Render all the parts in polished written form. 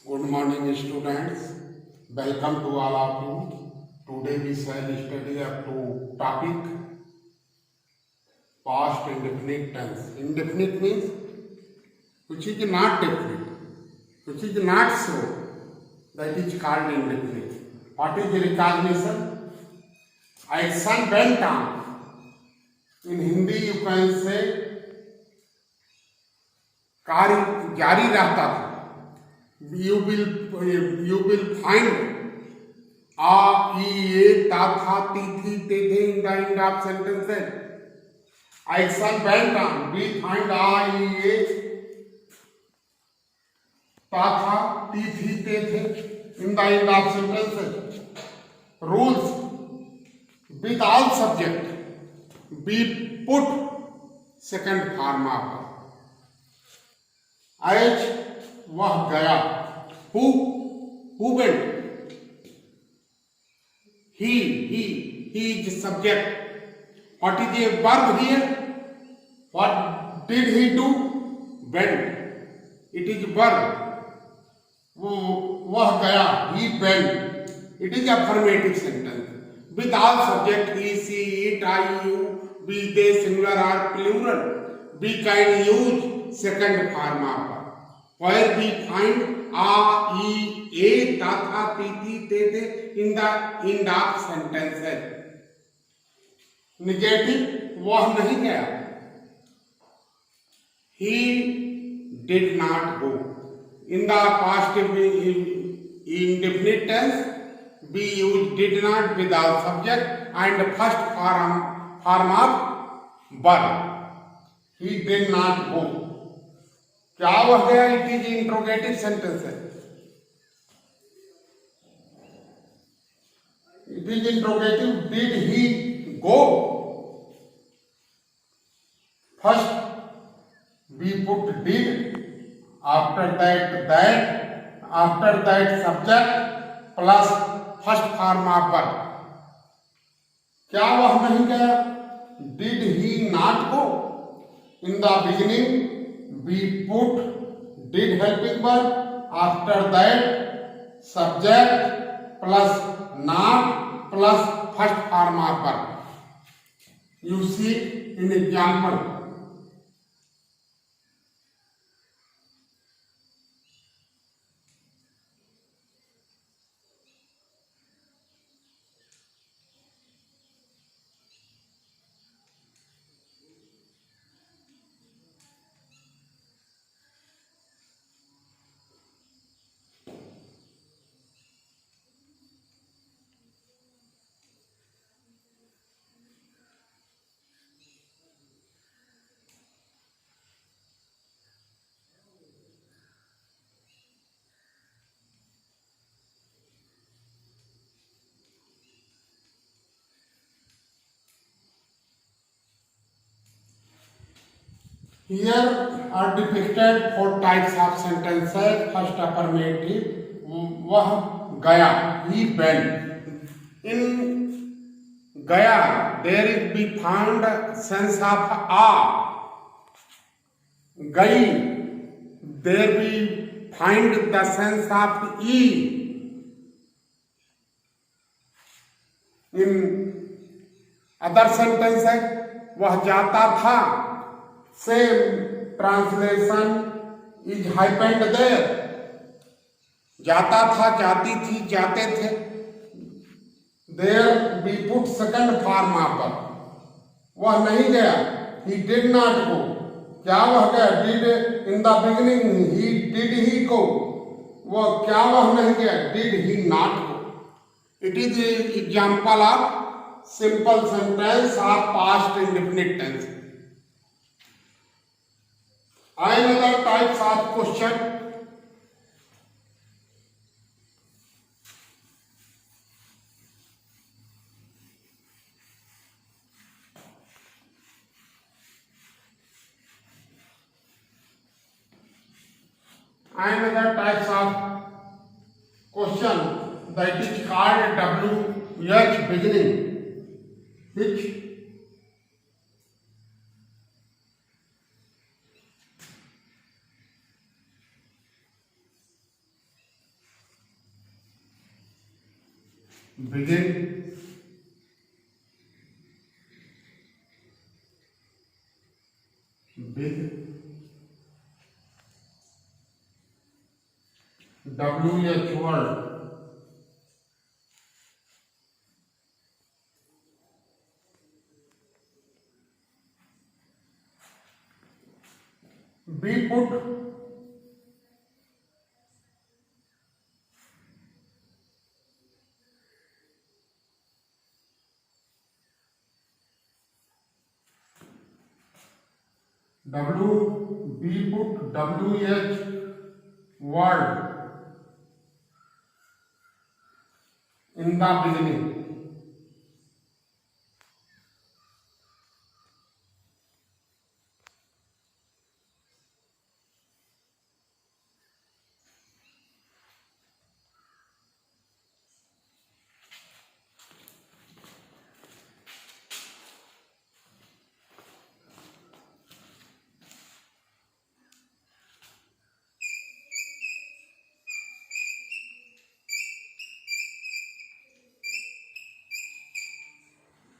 Good morning, students. Welcome to all of you. Today we shall study up to topic past indefinite tense. Indefinite means which is not definite, which is not so. That is called indefinite. What is the recognition? Action went on. In Hindi you can say कार्य जारी रहता था. You will find a, e, a, ta, tha, ti, thi, te, the in the end of sentences. Action went on. We find a, e, a, ta, tha, ti, thi, te, the in the end of sentences. Rules. With all subject, we put second form of आज वह गया. Who went? He is subject. What is the verb here? What did he do? Went. It is verb. वह गया. He went. It is affirmative sentence. With all subject he, she, it, I, you, we, they, singular or plural. We can use second form of where we find a, e, a, ta, tha, ti, thi, te, the in the end of sentences. Negative, वह नहीं गया. He did not go. In the past indefinite tense, we use did not without subject and first form of verb. He did not go. क्या वह गया? It is interrogative sentence है. It is interrogative. Did he go? First we put did, after that subject plus first form of verb. क्या वह नहीं गया? Did he not go? In the beginning, we put did helping verb, after that subject plus not plus first form of verb. You see in example. Here are depicted four types of sentences. First affirmative, वह गया. He went. In गया there is be found sense of a. गई there we find the sense of e. In other sentences, वह जाता था. Same translation is hyphened there. जाता था, जाती थी, जाते थे. There we put second form of verb. वह नहीं गया. He did not go. क्या वह गया? Did in the beginning did he go? वह क्या वह नहीं गया? Did he not go? It is an example of simple sentence of past indefinite tense. Another types of question. Another types of question that is called WH beginning, which begin, with WH word, be put, be put WH word in the beginning.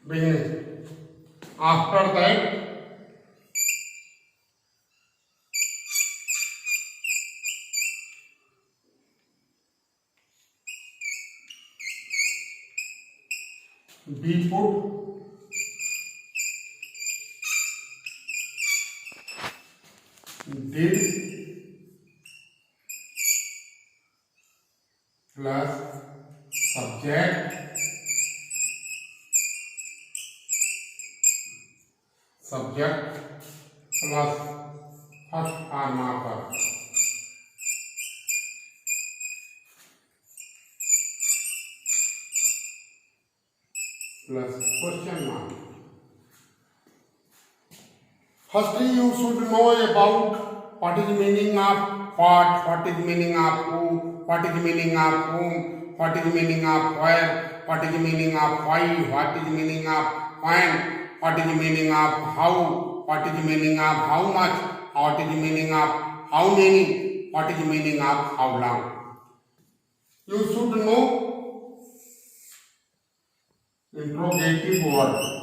Beginning. After that, be put did plus subject plus first R marker plus question mark. Firstly, you should know about what is meaning of what is meaning of who, what is meaning of whom, what is meaning of where, what is meaning of why, what is meaning of when, what is meaning of how, what is meaning of how much, what is meaning of how many, what is meaning of how long. You should know interrogative word.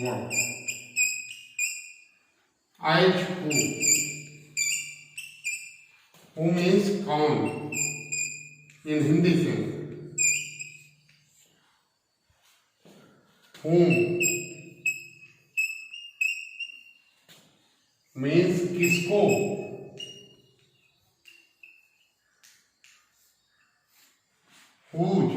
Word. I who means कौन in Hindi से, whom means किसको, whose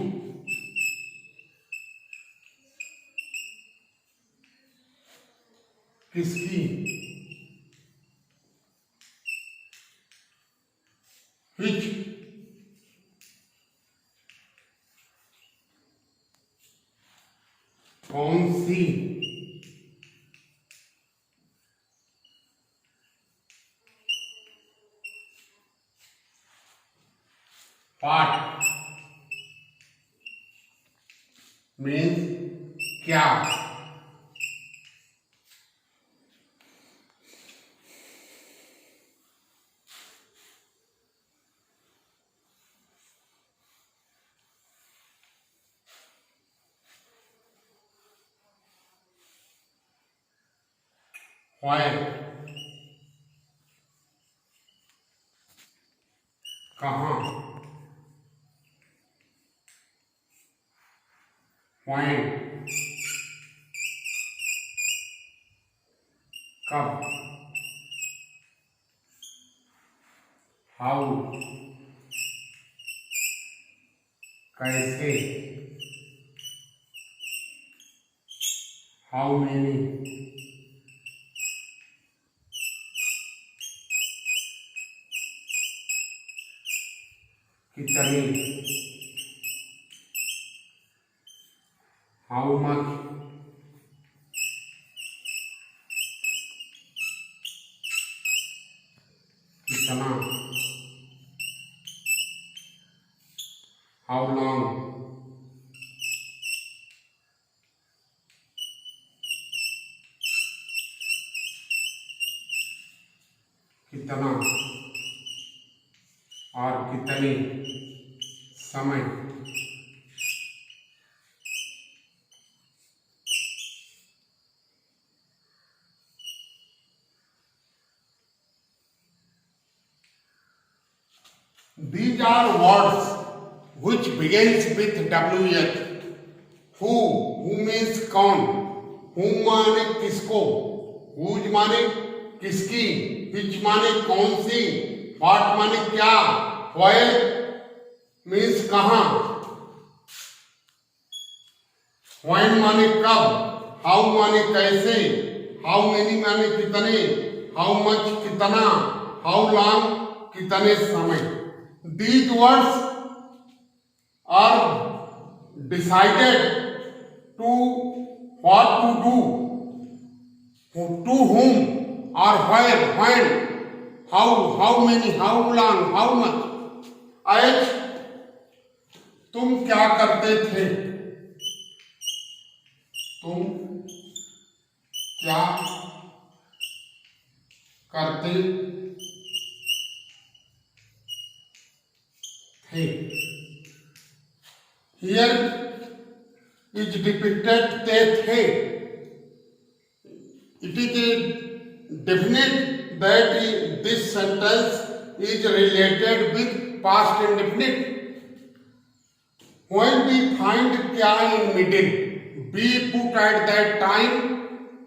किसकी, which कौन सी, what means क्या, where कहाँ, when कब, how कैसे, how many कितनी, how much कितना, how long कितना और कितने समय These are words which begins with WH. Who means कौन, whom माने किसको, whose माने किसकी, which माने कौन सी, what माने क्या, where means कहाँ, when माने कब, how माने कैसे, how many माने कितने, how much कितना, how long कितने समय. These words are decided to what to do, to whom or where, when, how many, how long, how much. आज तुम क्या करते थे, तुम क्या करते थे. Here is depicted थे. It is definite that this sentence is related with past indefinite. When we find kya in middle, we put at that time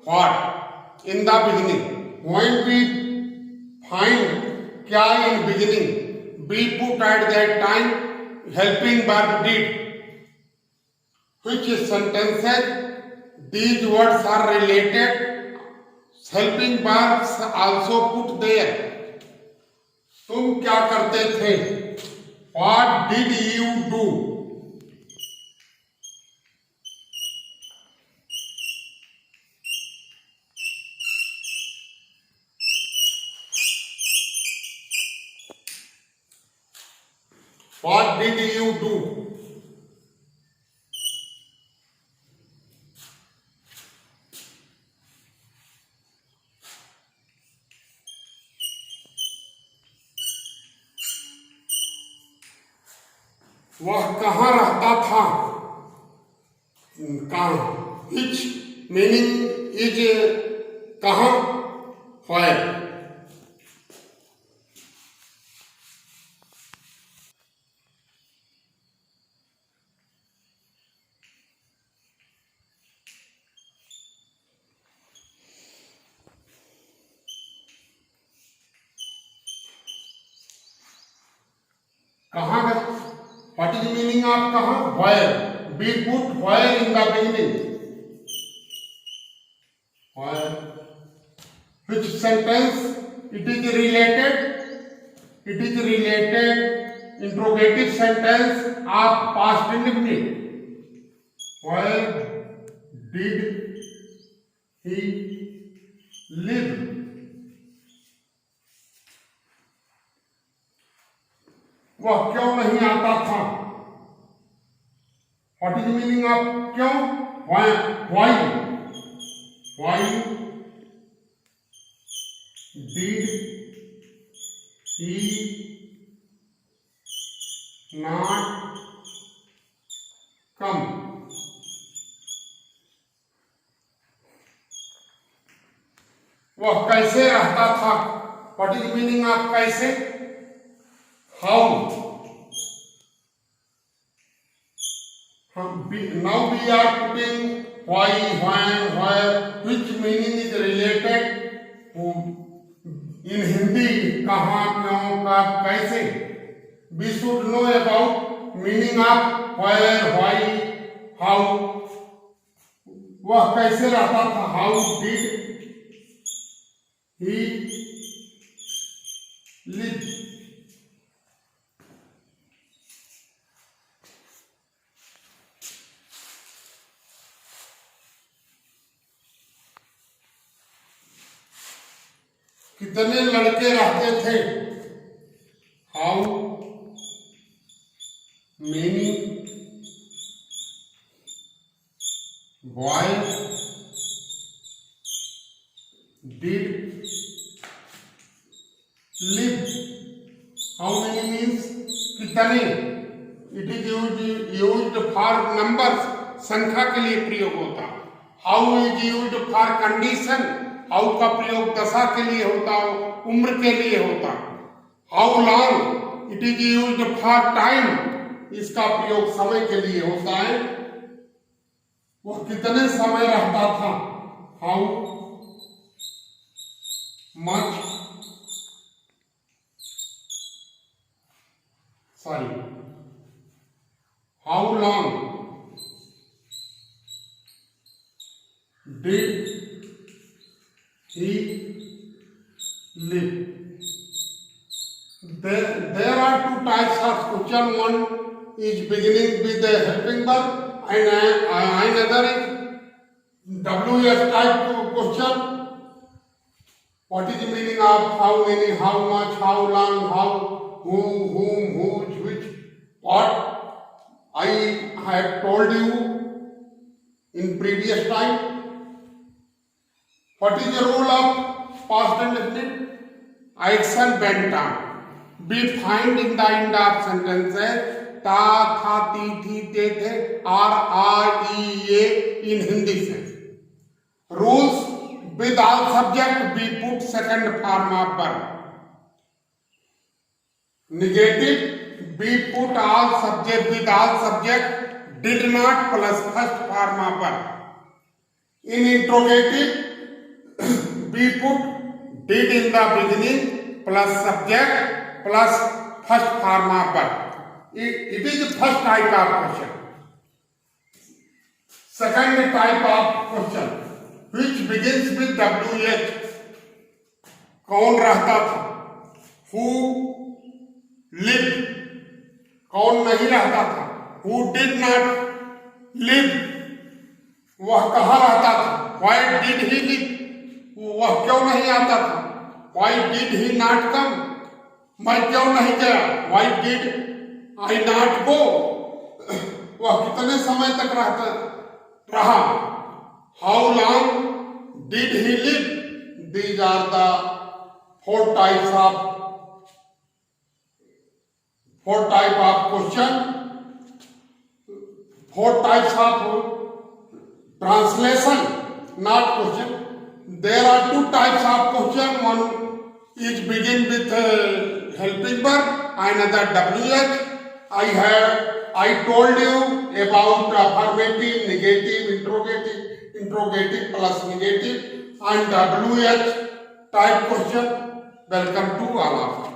what in the beginning. When we find kya in beginning, we put at that time helping verb did. Which sentences these words are related, helping verbs also put there. तुम क्या करते थे, what did you do. What did you do. वह कहाँ रहता था, कहाँ, which meaning is कहाँ, where. कहाँ गए, what is the meaning of कहाँ, where. We put where in the beginning. Where. Which sentence it is related? It is related interrogative sentence of past indefinite. Where did he live? वह क्यों नहीं आता था. What is the meaning of क्यों, why did he not come. वह कैसे रहता था. What is the meaning of कैसे, how. Now we are putting why, when, where, which meaning is related to in Hindi, कहाँ, क्यों, कब, कैसे. We should know about meaning of where, why, how. वह कैसे रहता था, how did he live. कितने लड़के रहते थे, how many boys did used for numbers, संख्या के लिए प्रयोग होता। How is used for condition, how का प्रयोग दशा के लिए होता, उम्र के लिए होता। How long, it is used for time, इसका प्रयोग समय के लिए होता है। वह कितने समय रहता था, how much, how long did he live? There are two types of question. One is beginning with a helping verb and another is WH type question. What is the meaning of how many, how much, how long, how, who, whom, whose, which, what? I have told you in previous time. What is the rule of past and definite? Action bent on. We find in the end of sentences ta, tha, ti, thi, te, the, are, are, e, a in Hindi sense. Rules: with all subject we put second form of verb. Negative: we put all subject with all subject did not plus first form of verb. In interrogative, we put did in the beginning plus subject plus first form of verb. It is the first type of question. Second type of question, which begins with WH. कौन रहता था? Who lived? कौन नहीं रहता था? Who did not live? वह कहाँ रहता था? Why did he live? वह क्यों नहीं आता था? Why did he not come? मैं क्यों नहीं गया? Why did I not go? वह कितने समय तक रहा? How long did he live? These are the four type of question. Four types of translation, not question. There are two types of question. One is begin with helping verb, another WH. I told you about affirmative, negative, interrogative plus negative and WH type question. Welcome to all of you.